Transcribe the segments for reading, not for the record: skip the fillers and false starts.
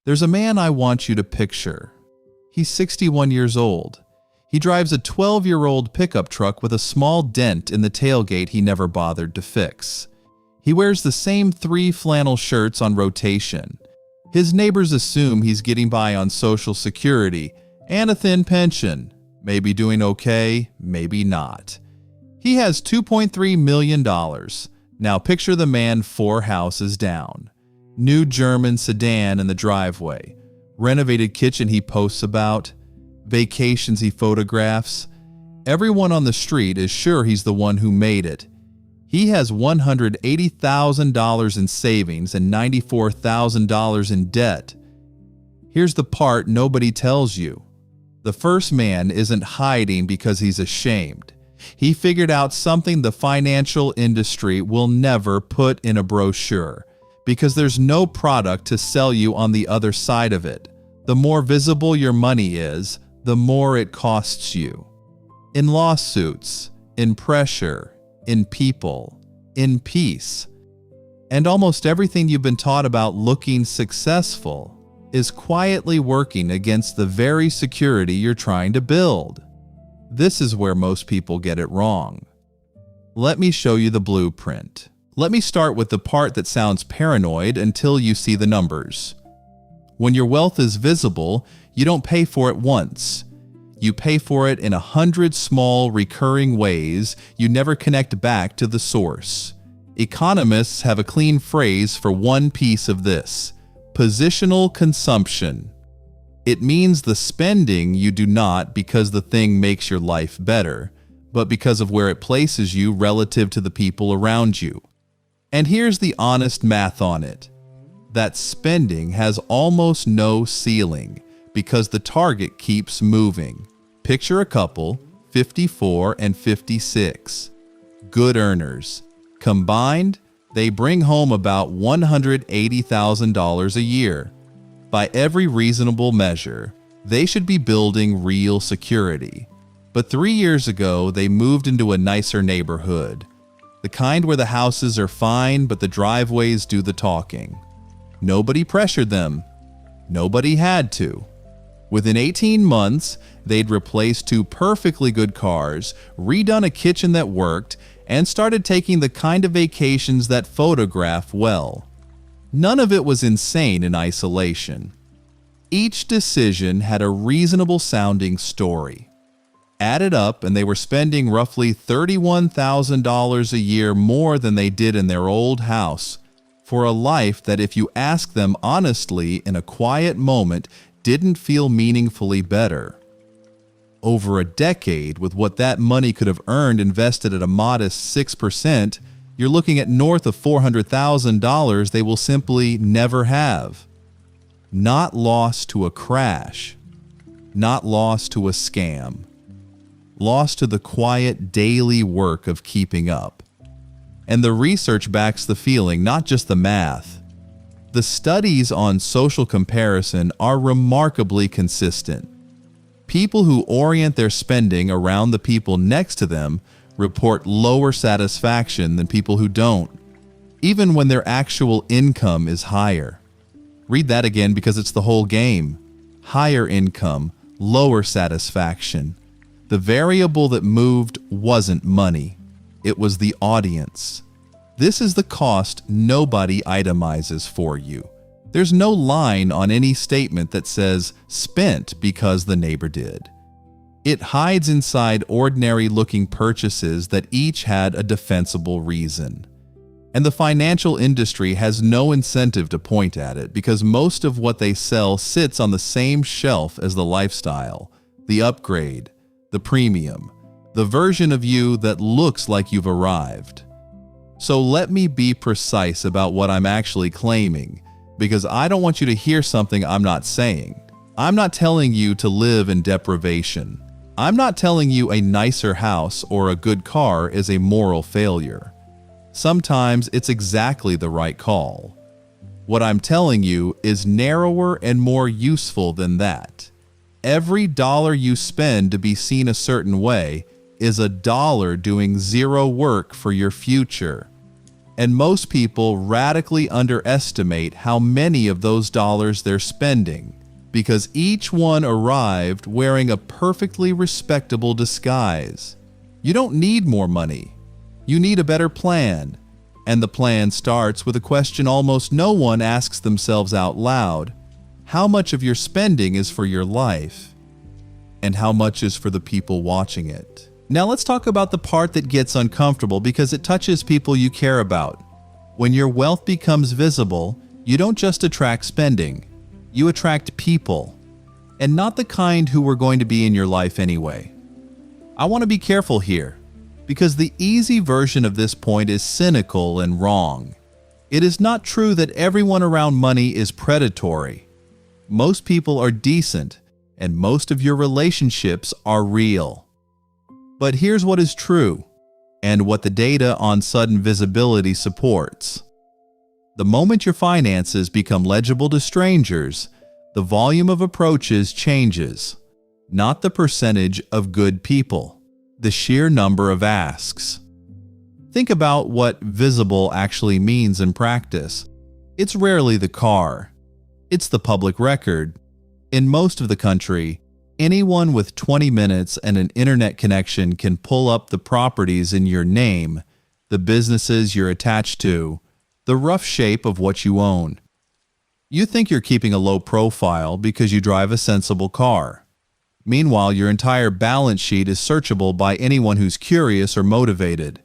There's a man I want you to picture. He's 61 years old. He drives a 12-year-old pickup truck with a small dent in the tailgate he never bothered to fix. He wears the same 3 flannel shirts on rotation. His neighbors assume he's getting by on Social Security and a thin pension, maybe doing okay, maybe not. He has $2.3 million. Now picture the man 4 houses down. New German sedan in the driveway, renovated kitchen he posts about, vacations he photographs. Everyone on the street is sure he's the one who made it. He has $180,000 in savings and $94,000 in debt. Here's the part nobody tells you. The first man isn't hiding because he's ashamed. He figured out something the financial industry will never put in a brochure, because there's no product to sell you on the other side of it. The more visible your money is, the more it costs you. In lawsuits, in pressure, in people, in peace. And almost everything you've been taught about looking successful is quietly working against the very security you're trying to build. This is where most people get it wrong. Let me show you the blueprint. Let me start with the part that sounds paranoid until you see the numbers. When your wealth is visible, you don't pay for it once. You pay for it in 100 small, recurring ways you never connect back to the source. Economists have a clean phrase for one piece of this: positional consumption. It means the spending you do not because the thing makes your life better, but because of where it places you relative to the people around you. And here's the honest math on it. That spending has almost no ceiling because the target keeps moving. Picture a couple, 54 and 56. Good earners. Combined, they bring home about $180,000 a year. By every reasonable measure, they should be building real security. But 3 years ago, they moved into a nicer neighborhood. The kind where the houses are fine, but the driveways do the talking. Nobody pressured them. Nobody had to. Within 18 months, they'd replaced 2 perfectly good cars, redone a kitchen that worked, and started taking the kind of vacations that photograph well. None of it was insane in isolation. Each decision had a reasonable-sounding story. Added up, and they were spending roughly $31,000 a year more than they did in their old house, for a life that, if you ask them honestly in a quiet moment, didn't feel meaningfully better. Over a decade, with what that money could have earned invested at a modest 6%, you're looking at north of $400,000 they will simply never have. Not lost to a crash. Not lost to a scam. Lost to the quiet daily work of keeping up. And the research backs the feeling, not just the math. The studies on social comparison are remarkably consistent. People who orient their spending around the people next to them report lower satisfaction than people who don't, even when their actual income is higher. Read that again because it's the whole game. Higher income, lower satisfaction. The variable that moved wasn't money. It was the audience. This is the cost nobody itemizes for you. There's no line on any statement that says spent because the neighbor did. It hides inside ordinary-looking purchases that each had a defensible reason. And the financial industry has no incentive to point at it because most of what they sell sits on the same shelf as the lifestyle, the upgrade, the premium, the version of you that looks like you've arrived. So let me be precise about what I'm actually claiming, because I don't want you to hear something I'm not saying. I'm not telling you to live in deprivation. I'm not telling you a nicer house or a good car is a moral failure. Sometimes it's exactly the right call. What I'm telling you is narrower and more useful than that. Every dollar you spend to be seen a certain way is a dollar doing zero work for your future. And most people radically underestimate how many of those dollars they're spending, because each one arrived wearing a perfectly respectable disguise. You don't need more money. You need a better plan. And the plan starts with a question almost no one asks themselves out loud. How much of your spending is for your life? And how much is for the people watching it? Now let's talk about the part that gets uncomfortable because it touches people you care about. When your wealth becomes visible, you don't just attract spending. You attract people, and not the kind who were going to be in your life anyway. I want to be careful here, because the easy version of this point is cynical and wrong. It is not true that everyone around money is predatory. Most people are decent, and most of your relationships are real. But here's what is true, and what the data on sudden visibility supports. The moment your finances become legible to strangers, the volume of approaches changes, not the percentage of good people, the sheer number of asks. Think about what visible actually means in practice. It's rarely the car. It's the public record. In most of the country, anyone with 20 minutes and an internet connection can pull up the properties in your name, the businesses you're attached to, the rough shape of what you own. You think you're keeping a low profile because you drive a sensible car. Meanwhile, your entire balance sheet is searchable by anyone who's curious or motivated.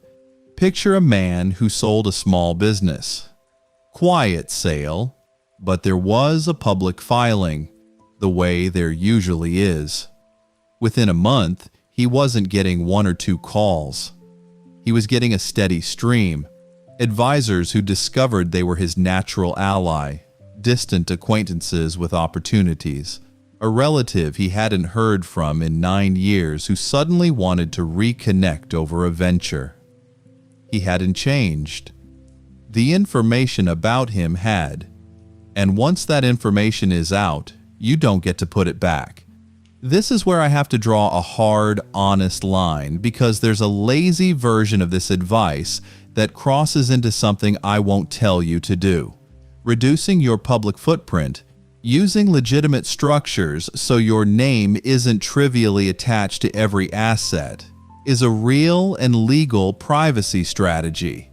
Picture a man who sold a small business. Quiet sale, but there was a public filing, the way there usually is. Within a month, he wasn't getting 1 or 2 calls. He was getting a steady stream. Advisors who discovered they were his natural ally, distant acquaintances with opportunities, a relative he hadn't heard from in 9 years who suddenly wanted to reconnect over a venture. He hadn't changed. The information about him had. And once that information is out, you don't get to put it back. This is where I have to draw a hard, honest line because there's a lazy version of this advice that crosses into something I won't tell you to do. Reducing your public footprint, using legitimate structures so your name isn't trivially attached to every asset, is a real and legal privacy strategy.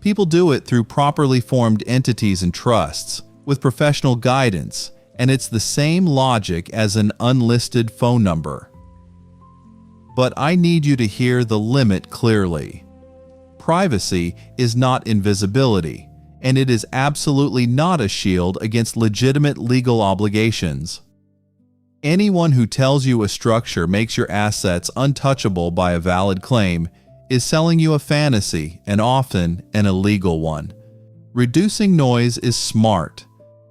People do it through properly formed entities and trusts, with professional guidance, and it's the same logic as an unlisted phone number. But I need you to hear the limit clearly. Privacy is not invisibility, and it is absolutely not a shield against legitimate legal obligations. Anyone who tells you a structure makes your assets untouchable by a valid claim is selling you a fantasy, and often an illegal one. Reducing noise is smart.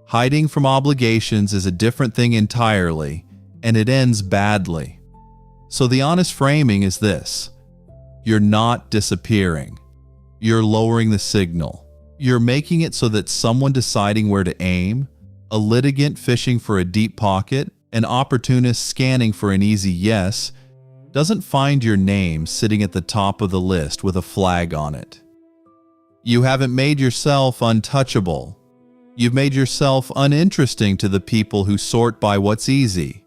Hiding from obligations is a different thing entirely, and it ends badly. So the honest framing is this: you're not disappearing. You're lowering the signal. You're making it so that someone deciding where to aim, a litigant fishing for a deep pocket, an opportunist scanning for an easy yes, doesn't find your name sitting at the top of the list with a flag on it. You haven't made yourself untouchable. You've made yourself uninteresting to the people who sort by what's easy.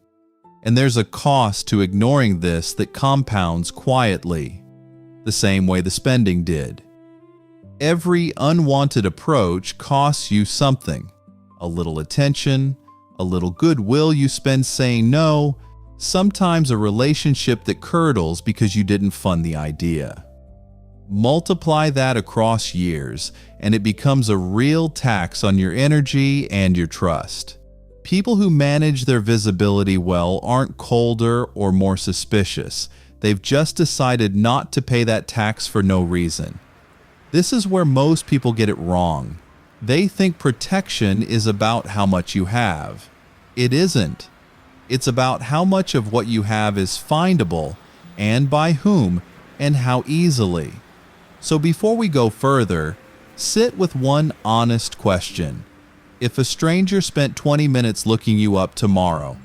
And there's a cost to ignoring this that compounds quietly, the same way the spending did. Every unwanted approach costs you something: a little attention, a little goodwill you spend saying no, sometimes a relationship that curdles because you didn't fund the idea. Multiply that across years, and it becomes a real tax on your energy and your trust. People who manage their visibility well aren't colder or more suspicious. They've just decided not to pay that tax for no reason. This is where most people get it wrong. They think protection is about how much you have. It isn't. It's about how much of what you have is findable, and by whom, and how easily. So before we go further, sit with one honest question. If a stranger spent 20 minutes looking you up tomorrow,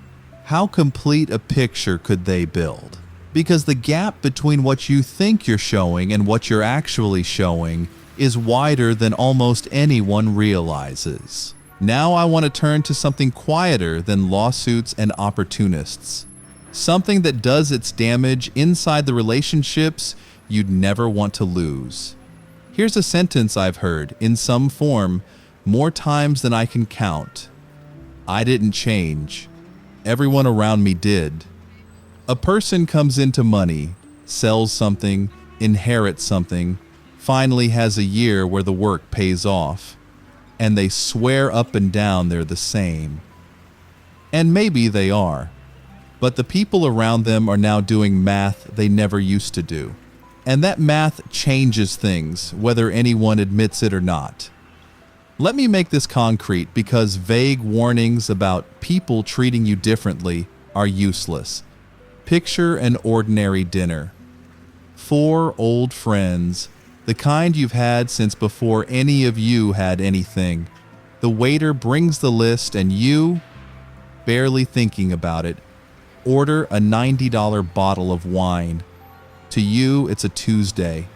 how complete a picture could they build? Because the gap between what you think you're showing and what you're actually showing is wider than almost anyone realizes. Now I want to turn to something quieter than lawsuits and opportunists. Something that does its damage inside the relationships you'd never want to lose. Here's a sentence I've heard, in some form, more times than I can count. I didn't change. Everyone around me did. A person comes into money, sells something, inherits something, finally has a year where the work pays off, and they swear up and down they're the same. And maybe they are, but the people around them are now doing math they never used to do. And that math changes things, whether anyone admits it or not. Let me make this concrete because vague warnings about people treating you differently are useless. Picture an ordinary dinner. 4 old friends, the kind you've had since before any of you had anything. The waiter brings the list and you, barely thinking about it, order a $90 bottle of wine. To you, it's a Tuesday.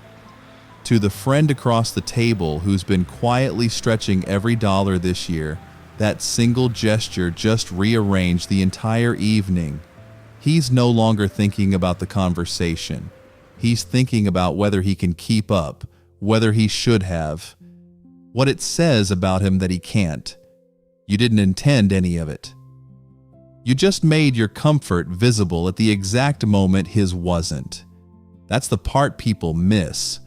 To the friend across the table who's been quietly stretching every dollar this year, that single gesture just rearranged the entire evening. He's no longer thinking about the conversation. He's thinking about whether he can keep up, whether he should have, what it says about him that he can't. You didn't intend any of it. You just made your comfort visible at the exact moment his wasn't. That's the part people miss.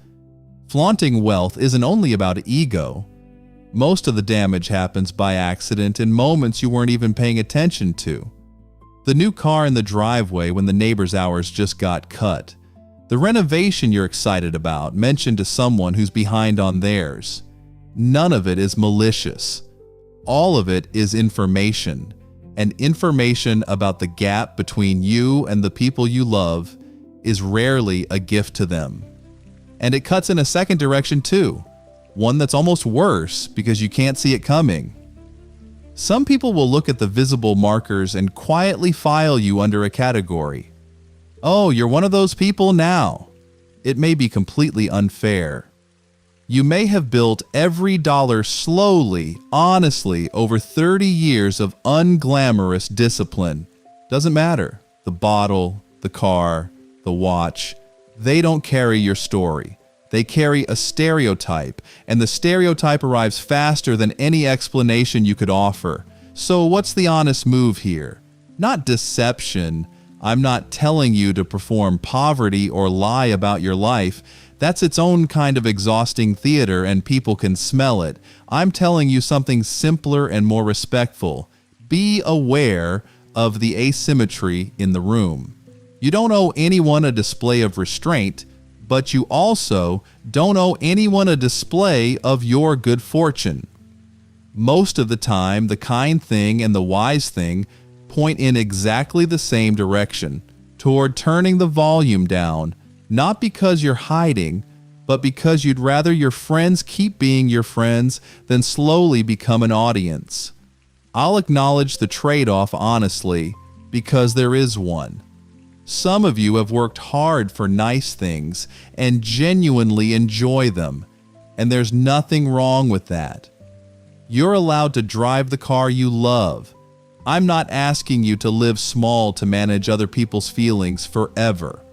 Flaunting wealth isn't only about ego. Most of the damage happens by accident in moments you weren't even paying attention to. The new car in the driveway when the neighbor's hours just got cut. The renovation you're excited about, mentioned to someone who's behind on theirs. None of it is malicious. All of it is information. And information about the gap between you and the people you love is rarely a gift to them. And it cuts in a second direction too. One that's almost worse because you can't see it coming. Some people will look at the visible markers and quietly file you under a category. Oh, you're one of those people now. It may be completely unfair. You may have built every dollar slowly, honestly, over 30 years of unglamorous discipline. Doesn't matter. The bottle, the car, the watch, they don't carry your story. They carry a stereotype, and the stereotype arrives faster than any explanation you could offer. So what's the honest move here? Not deception. I'm not telling you to perform poverty or lie about your life. That's its own kind of exhausting theater and people can smell it. I'm telling you something simpler and more respectful. Be aware of the asymmetry in the room. You don't owe anyone a display of restraint, but you also don't owe anyone a display of your good fortune. Most of the time, the kind thing and the wise thing point in exactly the same direction, toward turning the volume down, not because you're hiding, but because you'd rather your friends keep being your friends than slowly become an audience. I'll acknowledge the trade-off honestly, because there is one. Some of you have worked hard for nice things and genuinely enjoy them, and there's nothing wrong with that. You're allowed to drive the car you love. I'm not asking you to live small to manage other people's feelings forever.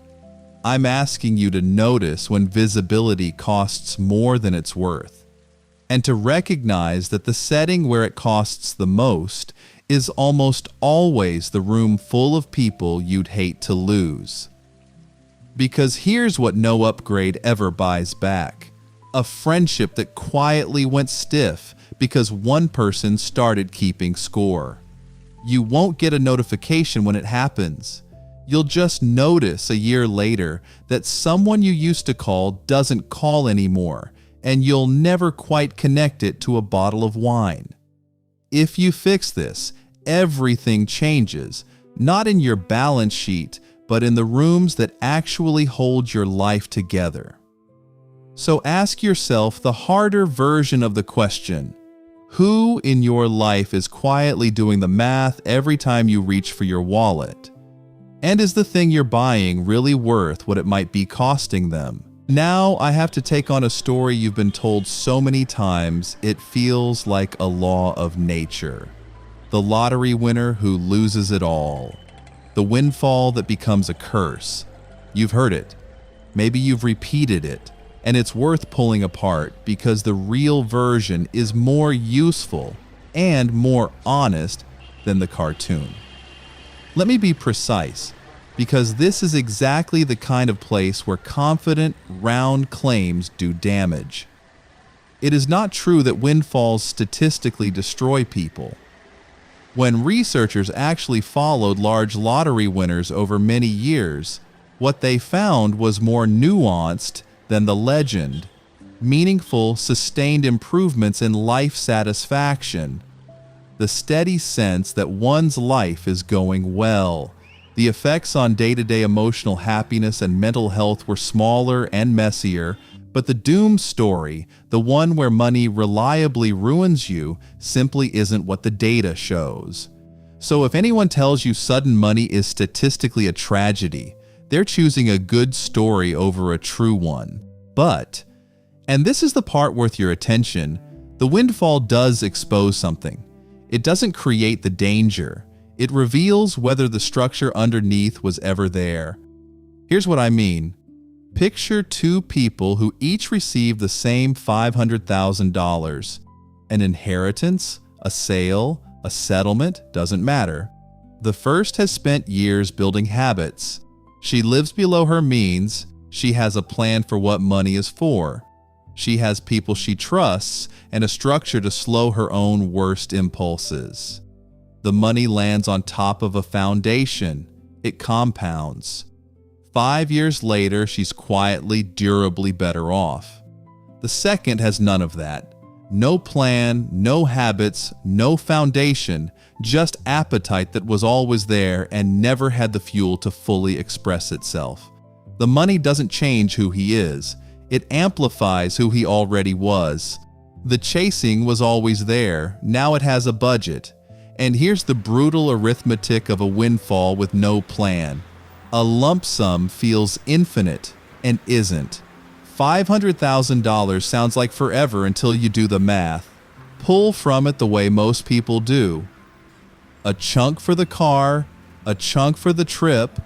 I'm asking you to notice when visibility costs more than it's worth, and to recognize that the setting where it costs the most is almost always the room full of people you'd hate to lose. Because here's what no upgrade ever buys back: a friendship that quietly went stiff because one person started keeping score. You won't get a notification when it happens. You'll just notice a year later that someone you used to call doesn't call anymore, and you'll never quite connect it to a bottle of wine. If you fix this, everything changes, not in your balance sheet, but in the rooms that actually hold your life together. So ask yourself the harder version of the question: who in your life is quietly doing the math every time you reach for your wallet? And is the thing you're buying really worth what it might be costing them? Now I have to take on a story you've been told so many times it feels like a law of nature. The lottery winner who loses it all. The windfall that becomes a curse. You've heard it. Maybe you've repeated it. And it's worth pulling apart because the real version is more useful and more honest than the cartoon. Let me be precise, because this is exactly the kind of place where confident, round claims do damage. It is not true that windfalls statistically destroy people. When researchers actually followed large lottery winners over many years, what they found was more nuanced than the legend, meaningful, sustained improvements in life satisfaction, the steady sense that one's life is going well. The effects on day-to-day emotional happiness and mental health were smaller and messier, but the doom story, the one where money reliably ruins you, simply isn't what the data shows. So if anyone tells you sudden money is statistically a tragedy, they're choosing a good story over a true one. But, and this is the part worth your attention, the windfall does expose something. It doesn't create the danger. It reveals whether the structure underneath was ever there. Here's what I mean. Picture two people who each received the same $500,000. An inheritance, a sale, a settlement, doesn't matter. The first has spent years building habits. She lives below her means. She has a plan for what money is for. She has people she trusts and a structure to slow her own worst impulses. The money lands on top of a foundation. It compounds. 5 years later, she's quietly, durably better off. The second has none of that. No plan, no habits, no foundation, just appetite that was always there and never had the fuel to fully express itself. The money doesn't change who he is. It amplifies who he already was. The chasing was always there. Now it has a budget. And here's the brutal arithmetic of a windfall with no plan. A lump sum feels infinite and isn't. $500,000 sounds like forever until you do the math. Pull from it the way most people do. A chunk for the car, a chunk for the trip,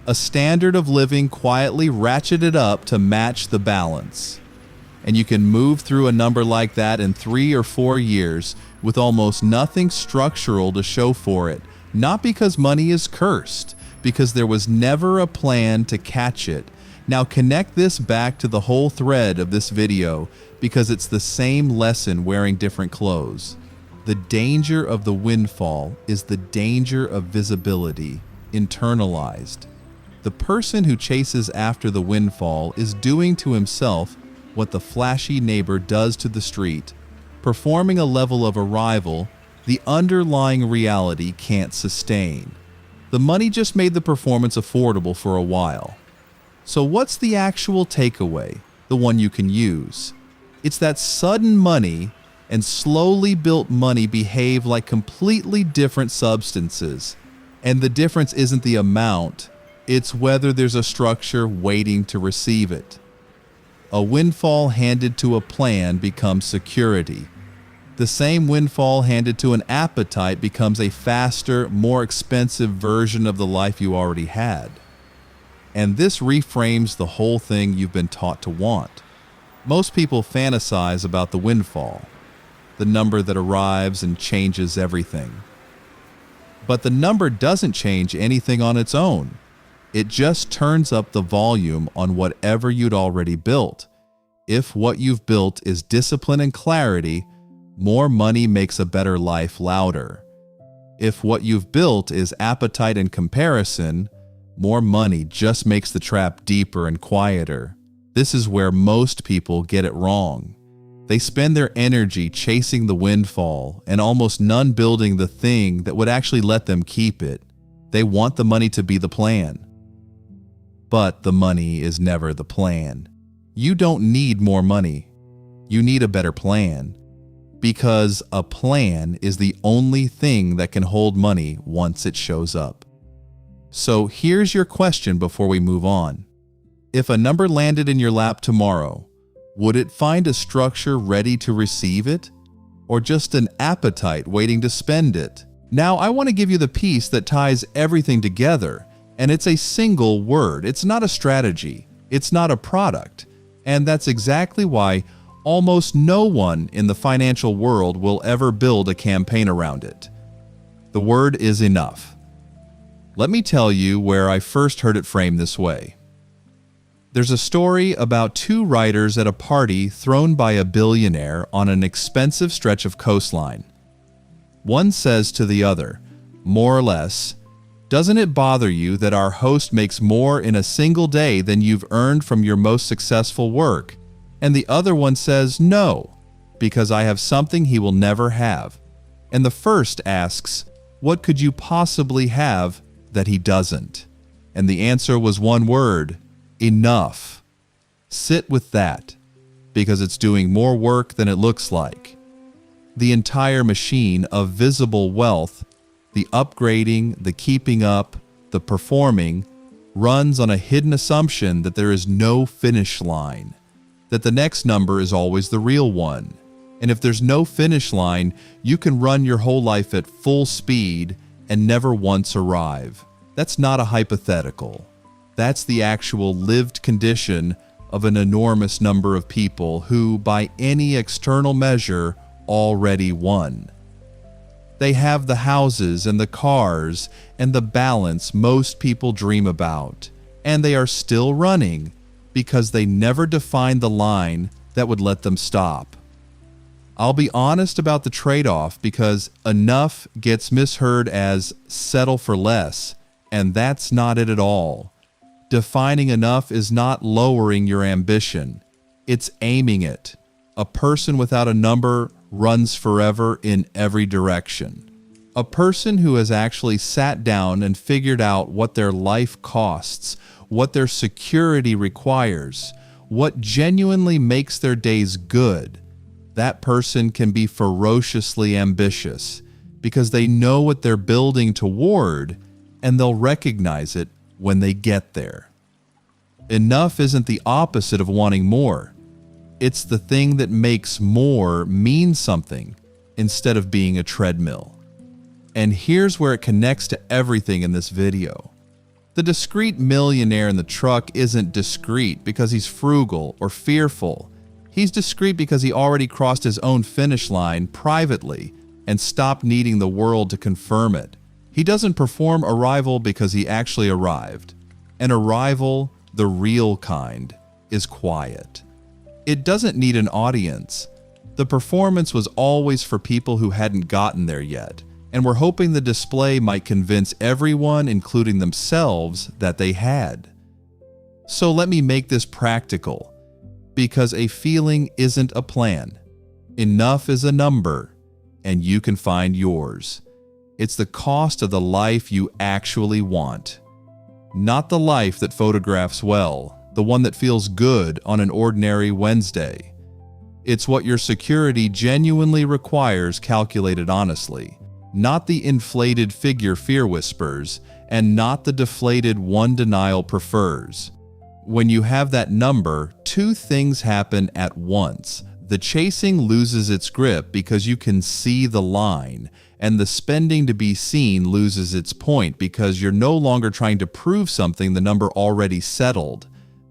a standard of living quietly ratcheted up to match the balance. And you can move through a number like that in 3 or 4 years with almost nothing structural to show for it, not because money is cursed, because there was never a plan to catch it. Now connect this back to the whole thread of this video because it's the same lesson wearing different clothes. The danger of the windfall is the danger of visibility, internalized. The person who chases after the windfall is doing to himself what the flashy neighbor does to the street, performing a level of arrival the underlying reality can't sustain. The money just made the performance affordable for a while. So what's the actual takeaway, the one you can use? It's that sudden money and slowly built money behave like completely different substances. And the difference isn't the amount, it's whether there's a structure waiting to receive it. A windfall handed to a plan becomes security. The same windfall handed to an appetite becomes a faster, more expensive version of the life you already had. And this reframes the whole thing you've been taught to want. Most people fantasize about the windfall, the number that arrives and changes everything. But the number doesn't change anything on its own. It just turns up the volume on whatever you'd already built. If what you've built is discipline and clarity, more money makes a better life louder. If what you've built is appetite and comparison, more money just makes the trap deeper and quieter. This is where most people get it wrong. They spend their energy chasing the windfall and almost none building the thing that would actually let them keep it. They want the money to be the plan. But the money is never the plan. You don't need more money. You need a better plan. Because a plan is the only thing that can hold money once it shows up. So here's your question before we move on. If a number landed in your lap tomorrow, would it find a structure ready to receive it? Or just an appetite waiting to spend it? Now, I want to give you the piece that ties everything together, and it's a single word. It's not a strategy. It's not a product. And that's exactly why almost no one in the financial world will ever build a campaign around it. The word is enough. Let me tell you where I first heard it framed this way. There's a story about two writers at a party thrown by a billionaire on an expensive stretch of coastline. One says to the other, more or less, "Doesn't it bother you that our host makes more in a single day than you've earned from your most successful work?" And the other one says, "No, because I have something he will never have." And the first asks, "What could you possibly have that he doesn't?" And the answer was one word: enough. Sit with that, because it's doing more work than it looks like. The entire machine of visible wealth, the upgrading, the keeping up, the performing, runs on a hidden assumption that there is no finish line, that the next number is always the real one. And if there's no finish line, you can run your whole life at full speed and never once arrive. That's not a hypothetical. That's the actual lived condition of an enormous number of people who, by any external measure, already won. They have the houses and the cars and the balance most people dream about, and they are still running because they never defined the line that would let them stop. I'll be honest about the trade-off, because enough gets misheard as settle for less, and that's not it at all. Defining enough is not lowering your ambition. It's aiming it. A person without a number runs forever in every direction. A person who has actually sat down and figured out what their life costs, what their security requires, what genuinely makes their days good, that person can be ferociously ambitious because they know what they're building toward, and they'll recognize it when they get there. Enough isn't the opposite of wanting more. It's the thing that makes more mean something instead of being a treadmill. And here's where it connects to everything in this video. The discreet millionaire in the truck isn't discreet because he's frugal or fearful. He's discreet because he already crossed his own finish line privately and stopped needing the world to confirm it. He doesn't perform arrival because he actually arrived. An arrival, the real kind, is quiet. It doesn't need an audience. The performance was always for people who hadn't gotten there yet, and were hoping the display might convince everyone, including themselves, that they had. So let me make this practical, because a feeling isn't a plan. Enough is a number, and you can find yours. It's the cost of the life you actually want. Not the life that photographs well, the one that feels good on an ordinary Wednesday. It's what your security genuinely requires, calculated honestly, not the inflated figure fear whispers, and not the deflated one denial prefers. When you have that number, two things happen at once. The chasing loses its grip because you can see the line, and the spending to be seen loses its point because you're no longer trying to prove something the number already settled.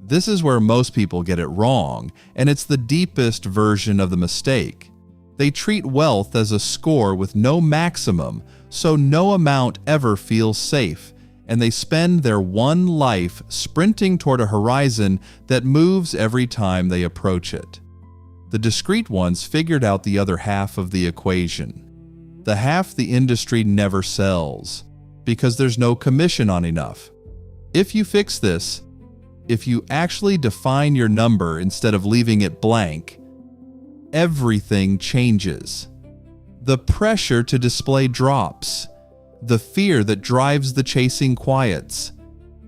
This is where most people get it wrong, and it's the deepest version of the mistake. They treat wealth as a score with no maximum, so no amount ever feels safe, and they spend their one life sprinting toward a horizon that moves every time they approach it. The discreet ones figured out the other half of the equation. The half the industry never sells, because there's no commission on enough. If you fix this, if you actually define your number instead of leaving it blank, everything changes. The pressure to display drops. The fear that drives the chasing quiets.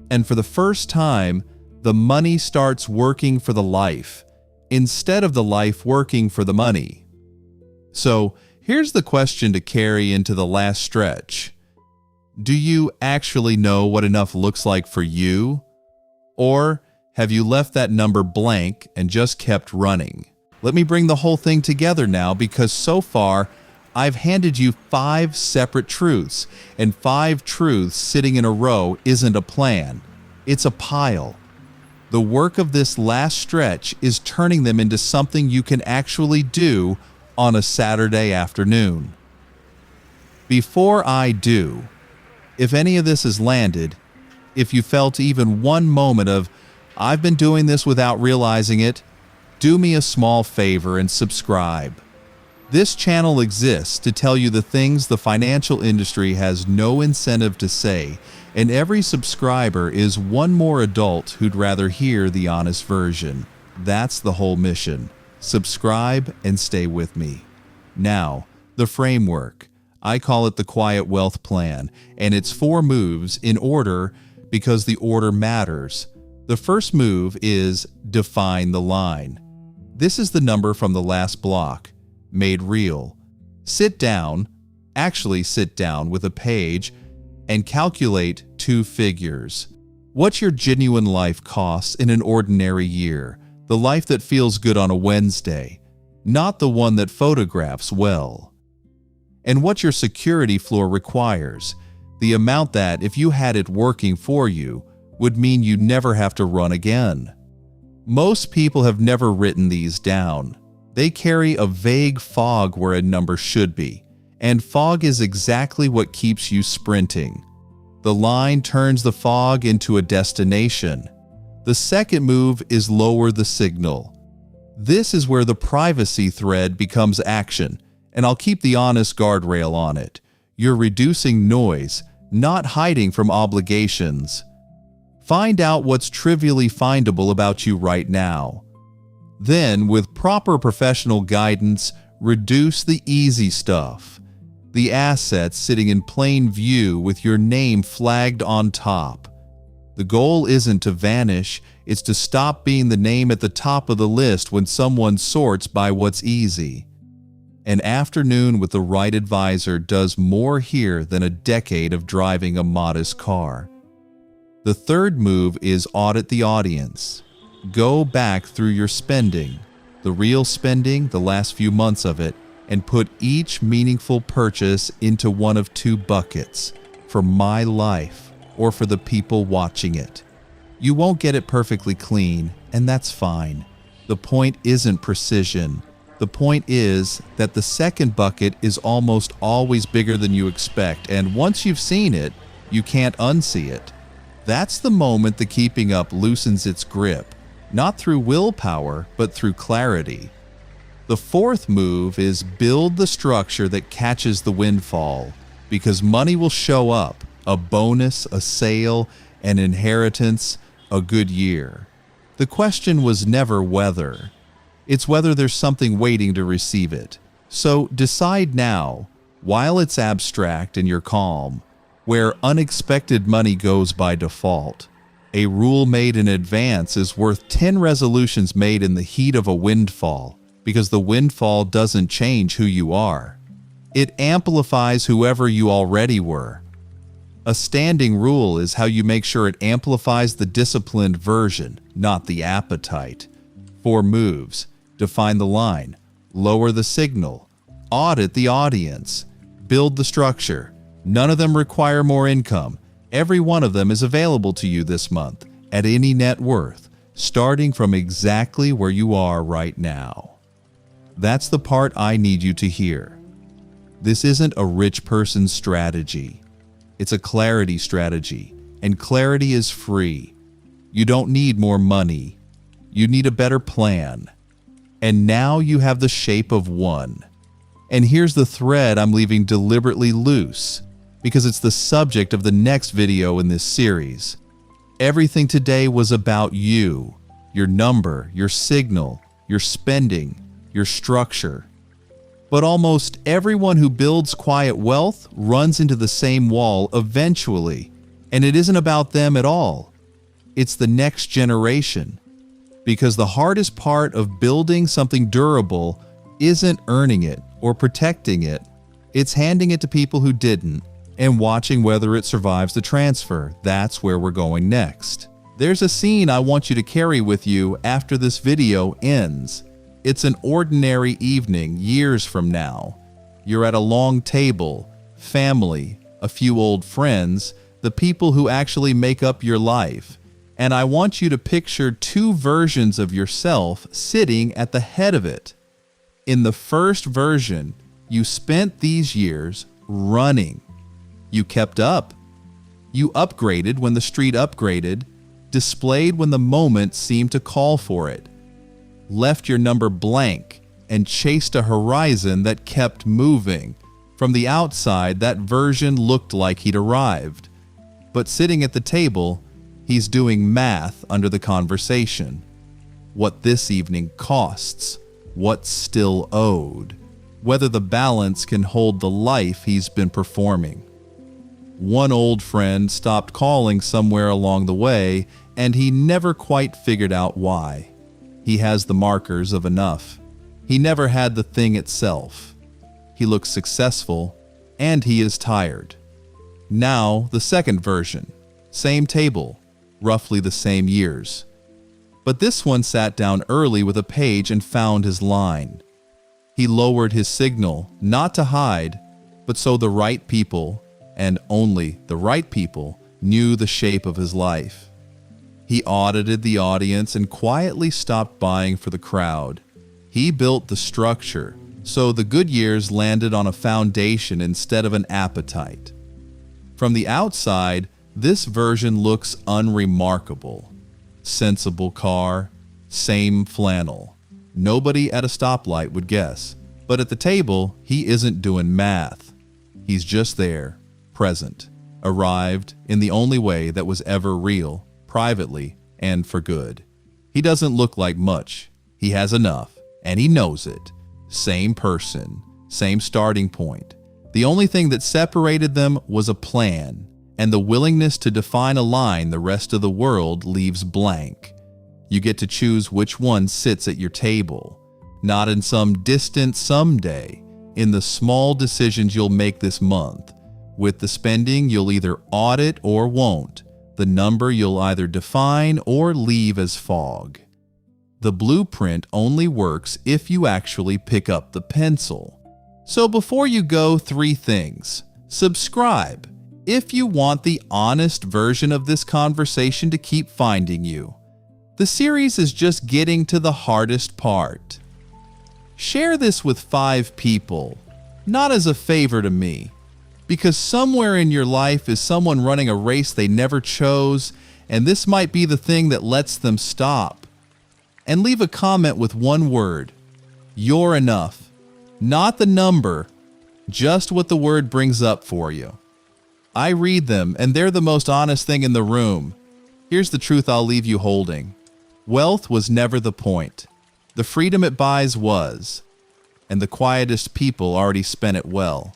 And for the first time, the money starts working for the life, instead of the life working for the money. So, here's the question to carry into the last stretch. Do you actually know what enough looks like for you? Or Have you left that number blank and just kept running? Let me bring the whole thing together now, because so far I've handed you 5 separate truths, and 5 truths sitting in a row isn't a plan. It's a pile. The work of this last stretch is turning them into something you can actually do on a Saturday afternoon. Before I do, if any of this has landed, if you felt even one moment of, I've been doing this without realizing it, do me a small favor and subscribe. This channel exists to tell you the things the financial industry has no incentive to say, and every subscriber is one more adult who'd rather hear the honest version. That's the whole mission. Subscribe and stay with me. Now, the framework. I call it the Quiet Wealth Plan, and it's 4 moves in order because the order matters. The first move is define the line. This is the number from the last block, made real. Sit down with a page and calculate 2 figures. What's your genuine life costs in an ordinary year? The life that feels good on a Wednesday, not the one that photographs well. And what your security floor requires, the amount that, if you had it working for you, would mean you never have to run again. Most people have never written these down. They carry a vague fog where a number should be, and fog is exactly what keeps you sprinting. The line turns the fog into a destination. The second move is lower the signal. This is where the privacy thread becomes action, and I'll keep the honest guardrail on it. You're reducing noise, not hiding from obligations. Find out what's trivially findable about you right now. Then, with proper professional guidance, reduce the easy stuff. The assets sitting in plain view with your name flagged on top. The goal isn't to vanish, it's to stop being the name at the top of the list when someone sorts by what's easy. An afternoon with the right advisor does more here than a decade of driving a modest car. The third move is audit the audience. Go back through your spending, the real spending, the last few months of it, and put each meaningful purchase into one of 2 buckets, for my life or for the people watching it. You won't get it perfectly clean, and that's fine. The point isn't precision. The point is that the second bucket is almost always bigger than you expect, and once you've seen it, you can't unsee it. That's the moment the keeping up loosens its grip, not through willpower, but through clarity. The fourth move is build the structure that catches the windfall, because money will show up, a bonus, a sale, an inheritance, a good year. The question was never whether. It's whether there's something waiting to receive it. So decide now, while it's abstract and you're calm, where unexpected money goes by default. A rule made in advance is worth 10 resolutions made in the heat of a windfall, because the windfall doesn't change who you are. It amplifies whoever you already were. A standing rule is how you make sure it amplifies the disciplined version, not the appetite. 4 moves. Define the line. Lower the signal. Audit the audience. Build the structure. None of them require more income. Every one of them is available to you this month at any net worth, starting from exactly where you are right now. That's the part I need you to hear. This isn't a rich person's strategy. It's a clarity strategy, and clarity is free. You don't need more money. You need a better plan. And now you have the shape of one. And here's the thread I'm leaving deliberately loose, because it's the subject of the next video in this series. Everything today was about you, your number, your signal, your spending, your structure. But almost everyone who builds quiet wealth runs into the same wall eventually, and it isn't about them at all. It's the next generation. Because the hardest part of building something durable isn't earning it or protecting it. It's handing it to people who didn't and watching whether it survives the transfer. That's where we're going next. There's a scene I want you to carry with you after this video ends. It's an ordinary evening years from now. You're at a long table, family, a few old friends, the people who actually make up your life. And I want you to picture two versions of yourself sitting at the head of it. In the first version, you spent these years running. You kept up. You upgraded when the street upgraded, displayed when the moment seemed to call for it, left your number blank, and chased a horizon that kept moving. From the outside, that version looked like he'd arrived. But sitting at the table, he's doing math under the conversation. What this evening costs, what's still owed, whether the balance can hold the life he's been performing. One old friend stopped calling somewhere along the way, and he never quite figured out why. He has the markers of enough. He never had the thing itself. He looks successful, and he is tired. Now, the second version. Same table, roughly the same years. But this one sat down early with a page and found his line. He lowered his signal, not to hide, but so the right people, and only the right people, knew the shape of his life. He audited the audience and quietly stopped buying for the crowd. He built the structure, so the good years landed on a foundation instead of an appetite. From the outside, this version looks unremarkable. Sensible car, same flannel. Nobody at a stoplight would guess. But at the table, he isn't doing math. He's just there, present, arrived in the only way that was ever real, privately, and for good. He doesn't look like much. He has enough, and he knows it. Same person, same starting point. The only thing that separated them was a plan, and the willingness to define a line the rest of the world leaves blank. You get to choose which one sits at your table, not in some distant someday, in the small decisions you'll make this month. With the spending, you'll either audit or won't. The number you'll either define or leave as fog. The blueprint only works if you actually pick up the pencil. So before you go, 3 things. Subscribe if you want the honest version of this conversation to keep finding you. The series is just getting to the hardest part. Share this with 5 people, not as a favor to me, because somewhere in your life is someone running a race they never chose, and this might be the thing that lets them stop. And leave a comment with one word. You're enough. Not the number, just what the word brings up for you. I read them, and they're the most honest thing in the room. Here's the truth I'll leave you holding. Wealth was never the point. The freedom it buys was, and the quietest people already spent it well.